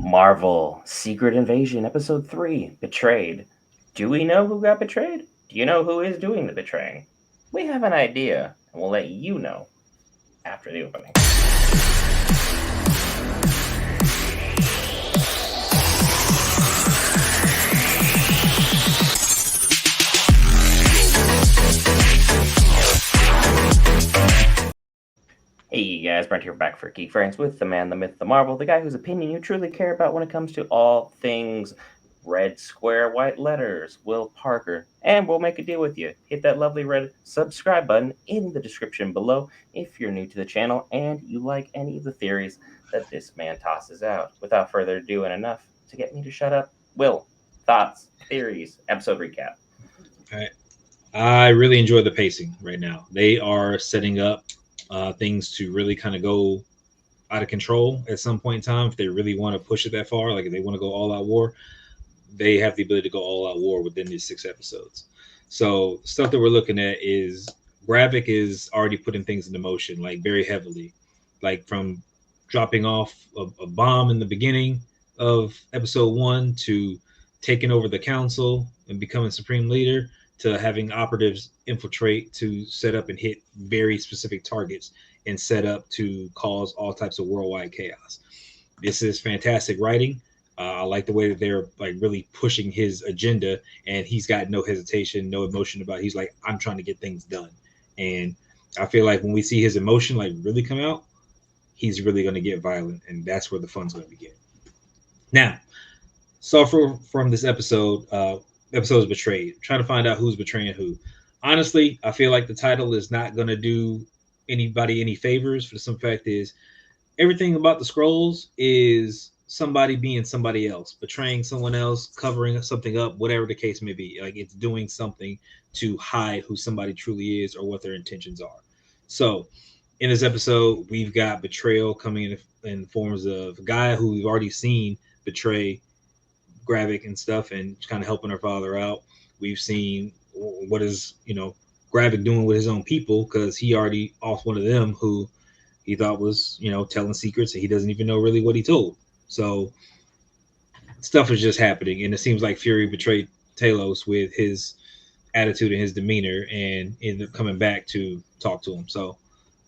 Marvel Secret Invasion Episode 3 Betrayed. Do we know who got betrayed? Do you know who is doing the betraying? We have an idea, and we'll let you know after the opening. Hey guys, Brent here back for Geek Friends with the man, the myth, the marvel, the guy whose opinion you truly care about when it comes to all things red square white letters, Will Parker. And we'll make a deal with you. Hit that lovely red subscribe button in the description below if you're new to the channel and you like any of the theories that this man tosses out. Without further ado, and enough to get me to shut up, Will, thoughts, theories, episode recap. All right. I really enjoy the pacing right now. They are setting up things to really kind of go out of control at some point in time. If they really want to push it that far, like if they want to go all out war, they have the ability to go all out war within these 6 episodes. So stuff that we're looking at is Gravik is already putting things into motion, like very heavily, like from dropping off a bomb in the beginning of episode 1 to taking over the council and becoming supreme leader to having operatives infiltrate to set up and hit very specific targets and set up to cause all types of worldwide chaos. This is fantastic writing. I like the way that they're like really pushing his agenda, and he's got no hesitation, no emotion about it. He's like, I'm trying to get things done. And I feel like when we see his emotion like really come out, he's really going to get violent, and that's where the fun's going to begin. Now, so from this episode's betrayed. I'm trying to find out who's betraying who. Honestly, I feel like the title is not going to do anybody any favors. For the simple fact is, everything about the scrolls is somebody being somebody else, betraying someone else, covering something up, whatever the case may be. Like it's doing something to hide who somebody truly is or what their intentions are. So, in this episode, we've got betrayal coming in forms of Gaia, who we've already seen betray Gravik and stuff, and kind of helping her father out. We've seen what is Gravik doing with his own people because he already off one of them who he thought was telling secrets, and he doesn't even know really what he told. So stuff is just happening, and it seems like Fury betrayed Talos with his attitude and his demeanor, and ended up coming back to talk to him. So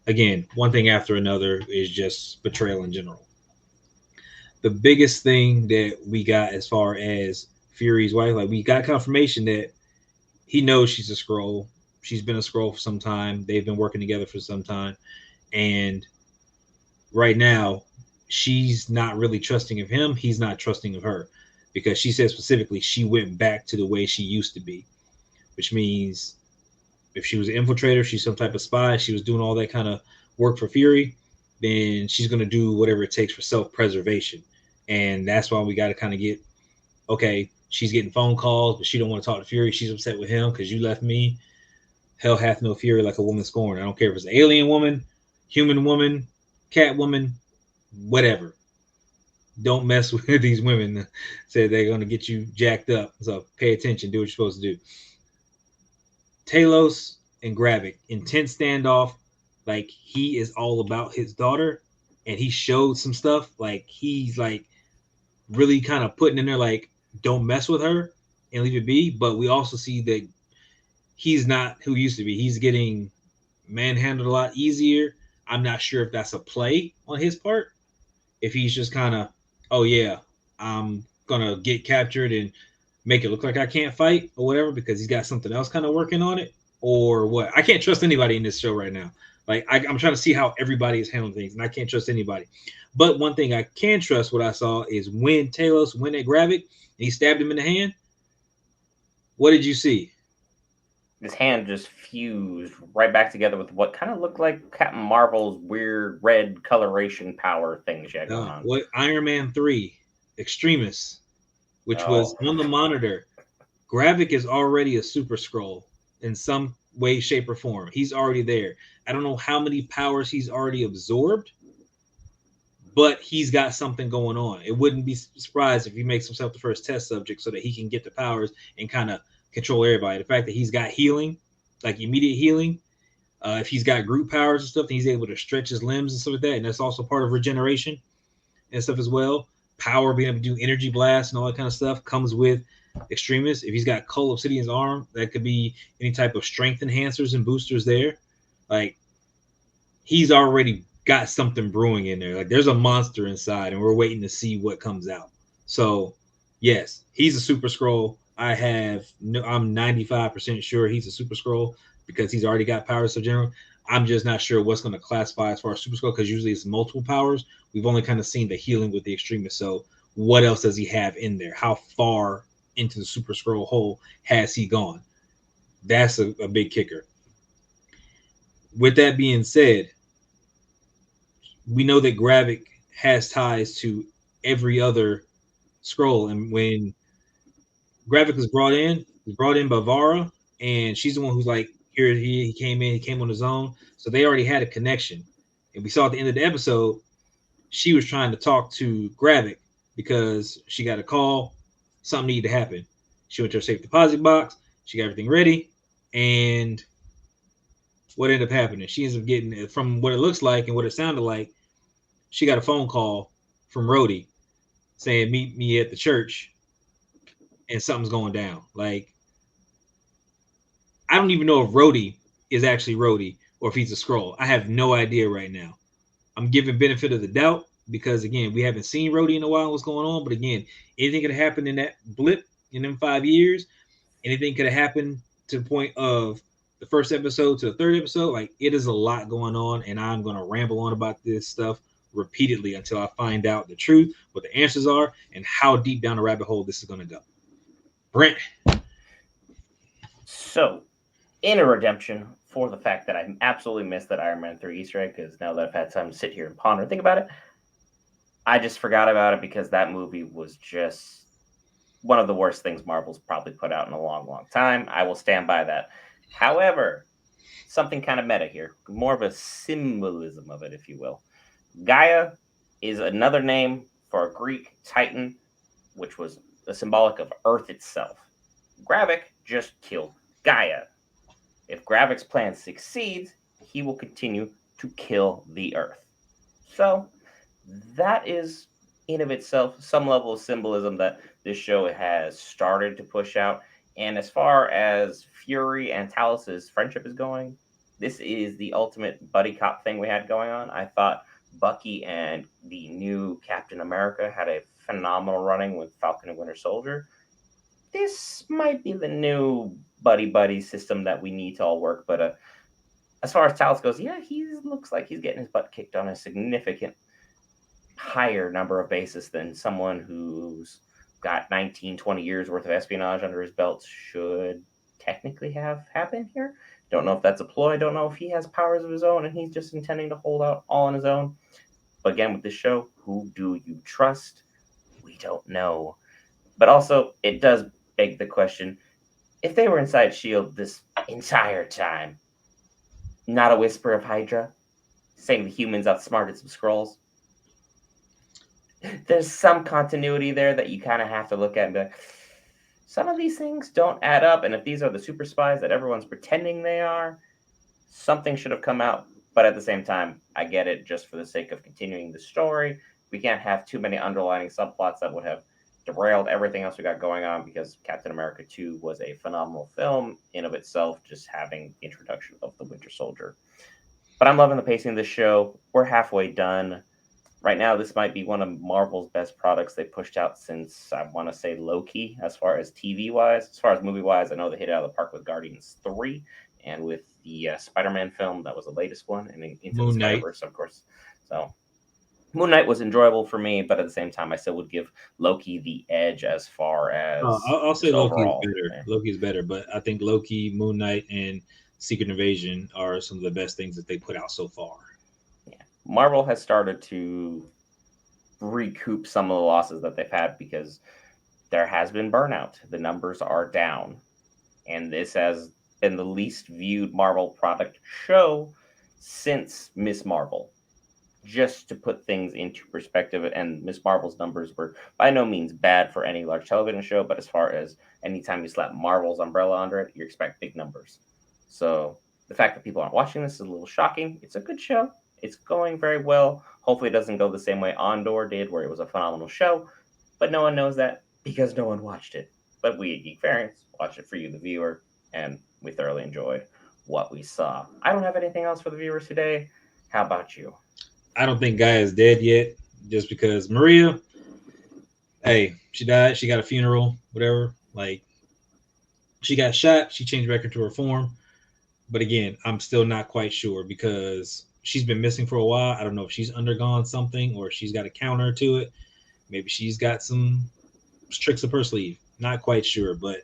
again, one thing after another is just betrayal in general. The biggest thing that we got as far as Fury's wife, like we got confirmation that he knows she's a scroll. She's been a scroll for some time. They've been working together for some time. And right now, she's not really trusting of him. He's not trusting of her because she said specifically she went back to the way she used to be, which means if she was an infiltrator, she's some type of spy, she was doing all that kind of work for Fury, then she's going to do whatever it takes for self-preservation. And that's why we got to kind of get, okay, she's getting phone calls, but she don't want to talk to Fury. She's upset with him because you left me. Hell hath no fury like a woman scorned. I don't care if it's an alien woman, human woman, cat woman, whatever. Don't mess with these women. Say they're going to get you jacked up. So pay attention. Do what you're supposed to do. Talos and Gravik, intense standoff. Like he is all about his daughter, and he showed some stuff. Like he's like really kind of putting in there like, don't mess with her and leave it be. But we also see that he's not who he used to be. He's getting manhandled a lot easier. I'm not sure if that's a play on his part. If he's just kind of, oh yeah, I'm gonna get captured and make it look like I can't fight or whatever because he's got something else kind of working on it, or what. I can't trust anybody in this show right now. Like I'm trying to see how everybody is handling things, and I can't trust anybody. But one thing I can trust, what I saw is when Talos went at Gravik and he stabbed him in the hand. What did you see? His hand just fused right back together with what kind of looked like Captain Marvel's weird red coloration power thing she had going on. What Iron Man 3 Extremis, which was Oh, on the monitor. Gravik is already a super scroll in some way, shape, or form. He's already there. I don't know how many powers he's already absorbed, but he's got something going on. It wouldn't be surprised if he makes himself the first test subject so that he can get the powers and kind of control everybody. The fact that he's got healing, like immediate healing, if he's got group powers and stuff, then he's able to stretch his limbs and stuff like that. And that's also part of regeneration and stuff as well. power, being able to do energy blasts and all that kind of stuff comes with extremists. If he's got Cull Obsidian's arm, that could be any type of strength enhancers and boosters there. Like, he's already got something brewing in there. Like, there's a monster inside, and we're waiting to see what comes out. So, yes, he's a Super Scroll. I'm 95% sure he's a Super Scroll because he's already got powers of general. I'm just not sure what's going to classify as far as Super Scroll because usually it's multiple powers. We've only kind of seen the healing with the extremist. So, what else does he have in there? How far into the Super Scroll hole has he gone? That's a big kicker. With that being said, we know that Gravik has ties to every other scroll, and when Gravik was brought in, he's brought in by Vara, and she's the one who's like, here he came in, he came on his own, so they already had a connection. And we saw at the end of the episode, she was trying to talk to Gravik because she got a call, something needed to happen. She went to her safe deposit box, she got everything ready, and what ended up happening? She ends up getting, from what it looks like and what it sounded like, she got a phone call from Rhodey saying, meet me at the church and something's going down. Like, I don't even know if Rhodey is actually Rhodey or if he's a scroll. I have no idea right now. I'm giving benefit of the doubt because, again, we haven't seen Rhodey in a while, what's going on. But again, anything could have happened in that blip in them 5 years. Anything could have happened to the point of the first episode to the third episode. Like, it is a lot going on, and I'm going to ramble on about this stuff repeatedly until I find out the truth, what the answers are, and how deep down the rabbit hole this is going to go. Brent. So, in a redemption for the fact that I absolutely missed that Iron Man 3 Easter egg, because now that I've had time to sit here and ponder and think about it, I just forgot about it because that movie was just one of the worst things Marvel's probably put out in a long, long time. I will stand by that. However, something kind of meta here, more of a symbolism of it, if you will. Gaia is another name for a Greek titan, which was a symbolic of Earth itself. Gravik just killed Gaia. If Gravik's plan succeeds, he will continue to kill the Earth. So that is in of itself some level of symbolism that this show has started to push out. And as far as Fury and Talos' friendship is going, this is the ultimate buddy cop thing we had going on. I thought Bucky and the new Captain America had a phenomenal running with Falcon and Winter Soldier. This might be the new buddy system that we need to all work. But as far as Talos goes, yeah, he looks like he's getting his butt kicked on a significant higher number of bases than someone who's got 19, 20 years worth of espionage under his belt should technically have happened here. Don't know if that's a ploy. Don't know if he has powers of his own and he's just intending to hold out all on his own. But again, with this show, who do you trust? We don't know. But also, it does beg the question, if they were inside S.H.I.E.L.D. this entire time, not a whisper of Hydra saying the humans outsmarted some Skrulls. There's some continuity there that you kind of have to look at and be like, some of these things don't add up. And if these are the super spies that everyone's pretending they are, something should have come out. But at the same time, I get it just for the sake of continuing the story. We can't have too many underlining subplots that would have derailed everything else we got going on, because Captain America 2 was a phenomenal film in of itself, just having the introduction of the Winter Soldier. But I'm loving the pacing of the show. We're halfway done. Right now, this might be one of Marvel's best products they pushed out since, I want to say, Loki, as far as TV-wise. As far as movie-wise, I know they hit it out of the park with Guardians 3 and with the Spider-Man film. That was the latest one. And Into the Spider-Verse, of course. So Moon Knight was enjoyable for me, but at the same time, I still would give Loki the edge as far as I'll say Loki is better. Yeah. Loki is better, but I think Loki, Moon Knight, and Secret Invasion are some of the best things that they put out so far. Yeah. Marvel has started to recoup some of the losses that they've had because there has been burnout. The numbers are down. And this has been the least viewed Marvel product show since Miss Marvel. Just to put things into perspective, and Miss Marvel's numbers were by no means bad for any large television show, but as far as anytime you slap Marvel's umbrella under it, you expect big numbers. So the fact that people aren't watching this is a little shocking. It's a good show. It's going very well. Hopefully it doesn't go the same way Andor did, where it was a phenomenal show, But no one knows that because no one watched it. But we at Geek Variants watched it for you, the viewer, and we thoroughly enjoyed what we saw. I don't have anything else for the viewers today. How about you? I don't think Gaia is dead yet, just because Maria, hey, she died. She got a funeral, whatever. Like, she got shot. She changed back into her form. But again, I'm still not quite sure because she's been missing for a while. I don't know if she's undergone something or if she's got a counter to it. Maybe she's got some tricks up her sleeve. Not quite sure, but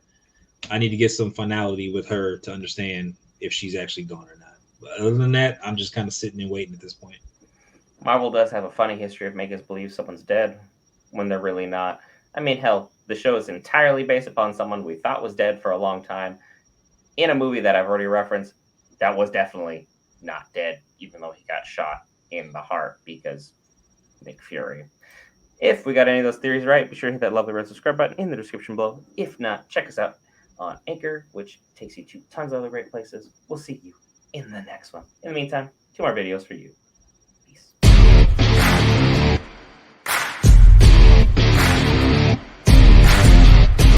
I need to get some finality with her to understand if she's actually gone or not. But other than that, I'm just kind of sitting and waiting at this point. Marvel does have a funny history of making us believe someone's dead when they're really not. I mean, hell, the show is entirely based upon someone we thought was dead for a long time in a movie that I've already referenced that was definitely not dead, even though he got shot in the heart because Nick Fury. If we got any of those theories right, be sure to hit that lovely red subscribe button in the description below. If not, check us out on Anchor, which takes you to tons of other great places. We'll see you in the next one. In the meantime, 2 more videos for you.